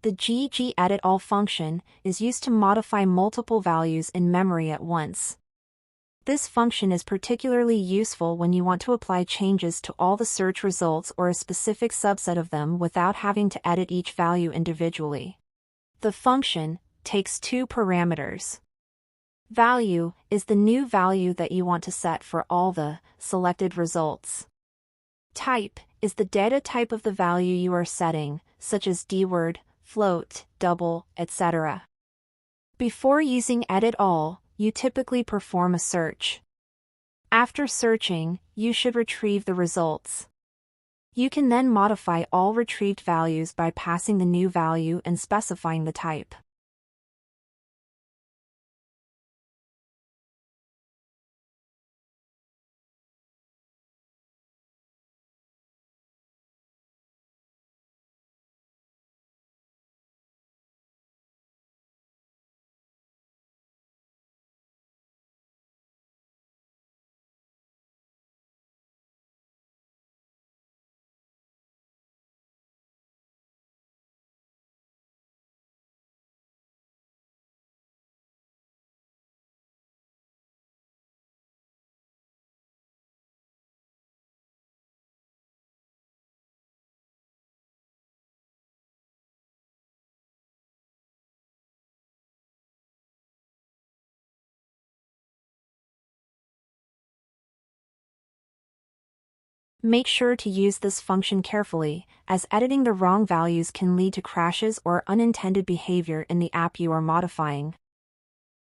The GGEditAll function is used to modify multiple values in memory at once. This function is particularly useful when you want to apply changes to all the search results or a specific subset of them without having to edit each value individually. The function takes two parameters. Value is the new value that you want to set for all the selected results. Type is the data type of the value you are setting, such as dword, float, double, etc. Before using editAll, you typically perform a search. After searching, you should retrieve the results. You can then modify all retrieved values by passing the new value and specifying the type. Make sure to use this function carefully, as editing the wrong values can lead to crashes or unintended behavior in the app you are modifying.